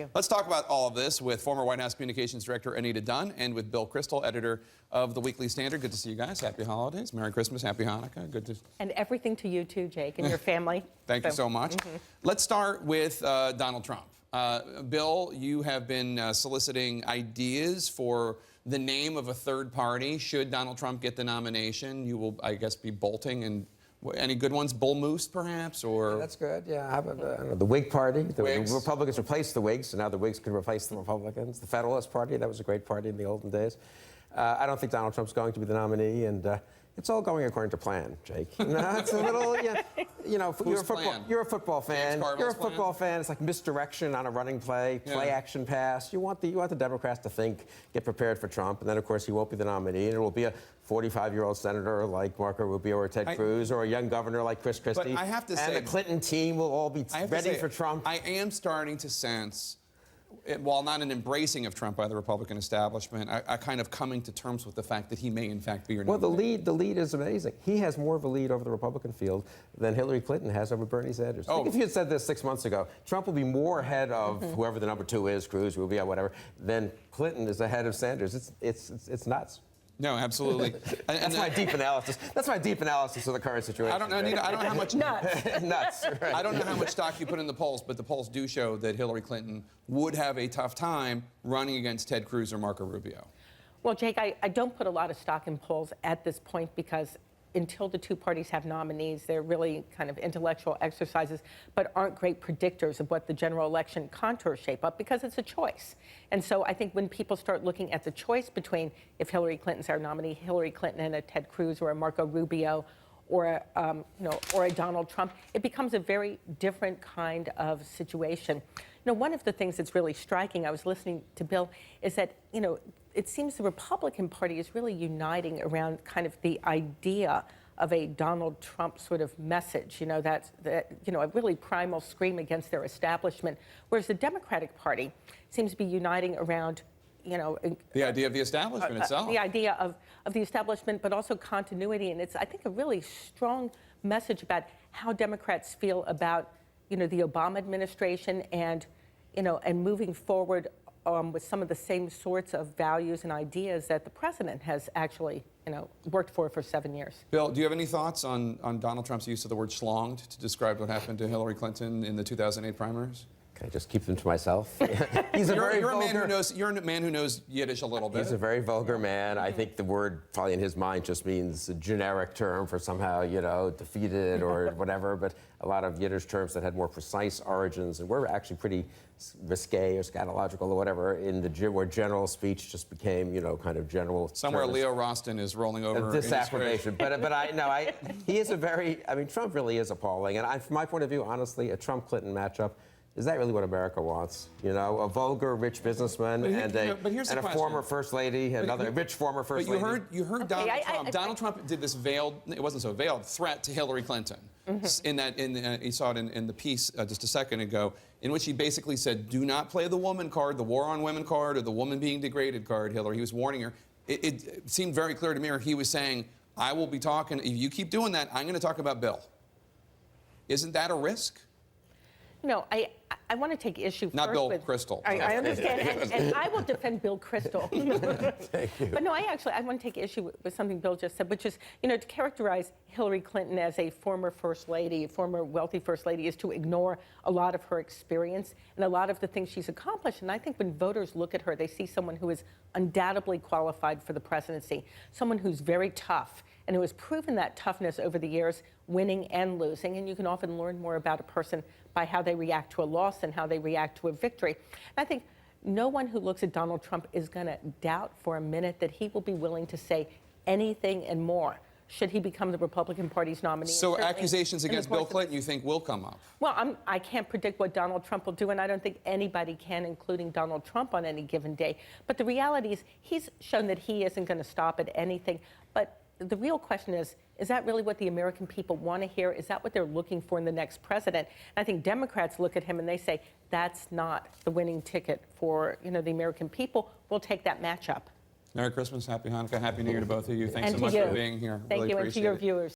you. Let's talk about all of this with former White House Communications Director Anita Dunn and with Bill Kristol, editor of the Weekly Standard. Good to see you guys. Happy holidays. Merry Christmas. Happy Hanukkah. Good to... And everything to you too, Jake, and your family. Thank you so much. Let's start with Donald Trump. Bill, you have been soliciting ideas for the name of a third party. Should Donald Trump get the nomination, you will, I guess, be bolting. And any good ones? Bull Moose, perhaps? Or Yeah, that's good. Yeah, how about the Whig Party? The Whigs. Republicans replaced the Whigs, so now the Whigs can replace the Republicans. The Federalist Party, that was a great party in the olden days. I don't think Donald Trump's going to be the nominee, and it's all going according to plan, Jake. No, it's a little, you know, you're a football fan. You're a football fan. It's like misdirection on a running play, play-action pass. You want the Democrats to think, get prepared for Trump, and then, of course, he won't be the nominee, and it will be a 45-year-old senator like Marco Rubio or Ted Cruz, or a young governor like Chris Christie. But I have to say, and the Clinton team will all be ready for Trump. I am starting to sense, while not an embracing of Trump by the Republican establishment, I kind of coming to terms with the fact that he may, in fact, be your nominee. Well, the lead is amazing. He has more of a lead over the Republican field than Hillary Clinton has over Bernie Sanders. Oh. Think if you had said this 6 months ago, Trump will be more ahead of whoever the number 2 is, Cruz, Rubio, whatever, than Clinton is ahead of Sanders. It's nuts. No, absolutely. That's my deep analysis. That's my deep analysis of the current situation. I don't know, Anita, I don't know how much... Nuts. Right. I don't know how much stock you put in the polls, but the polls do show that Hillary Clinton would have a tough time running against Ted Cruz or Marco Rubio. Well, Jake, I don't put a lot of stock in polls at this point because until the two parties have nominees, they're really kind of intellectual exercises, but aren't great predictors of what the general election contours shape up because it's a choice. And so I think when people start looking at the choice between if Hillary Clinton's our nominee, Hillary Clinton and a Ted Cruz or a Marco Rubio or or a Donald Trump, it becomes a very different kind of situation. One of the things that's really striking, I was listening to Bill, is that, it seems the Republican Party is really uniting around kind of the idea of a Donald Trump sort of message, that a really primal scream against their establishment, whereas the Democratic Party seems to be uniting around, the idea of the establishment itself. The idea of the establishment, but also continuity. And it's, I think, a really strong message about how Democrats feel about, the Obama administration and, and moving forward with some of the same sorts of values and ideas that the president has actually, worked for 7 years. Bill, do you have any thoughts on Donald Trump's use of the word schlonged to describe what happened to Hillary Clinton in the 2008 primaries? Can I just keep them to myself? He's you're a man who knows Yiddish a little bit. He's a very vulgar man. I think the word probably in his mind just means a generic term for somehow, defeated or whatever, but a lot of Yiddish terms that had more precise origins and were actually pretty risque or scatological or whatever where general speech just became, kind of general. Somewhere terms. Leo Rostin is rolling over. Disapprobation. but he is Trump really is appalling. And from my point of view, honestly, a Trump-Clinton matchup, is that really what America wants? A vulgar, rich businessman and a former first lady, another rich former first lady. But you heard Donald Trump did this veiled, it wasn't so veiled, threat to Hillary Clinton. You saw it in the piece just a second ago, in which he basically said, do not play the woman card, the war on women card, or the woman being degraded card, Hillary. He was warning her. It seemed very clear to me, or he was saying, I will be talking, if you keep doing that, I'm going to talk about Bill. Isn't that a risk? I want to take issue first Not Bill with... Kristol. I understand, and I will defend Bill Kristol. Thank you. But no, I want to take issue with something Bill just said, which is, to characterize Hillary Clinton as a former first lady, former wealthy first lady, is to ignore a lot of her experience and a lot of the things she's accomplished. And I think when voters look at her, they see someone who is undoubtedly qualified for the presidency, someone who's very tough, and who has proven that toughness over the years, winning and losing. And you can often learn more about a person by how they react to a loss and how they react to a victory. And I think no one who looks at Donald Trump is going to doubt for a minute that he will be willing to say anything and more should he become the Republican Party's nominee. So accusations against Bill Clinton you think will come up? Well, I can't predict what Donald Trump will do, and I don't think anybody can, including Donald Trump, on any given day. But the reality is he's shown that he isn't going to stop at anything. But the real question is that really what the American people want to hear? Is that what they're looking for in the next president? And I think Democrats look at him and they say, that's not the winning ticket for, the American people. We'll take that matchup. Merry Christmas, Happy Hanukkah, Happy New Year to both of you. Thanks And so much you. for being here. Thank really you, and to appreciate your it. viewers.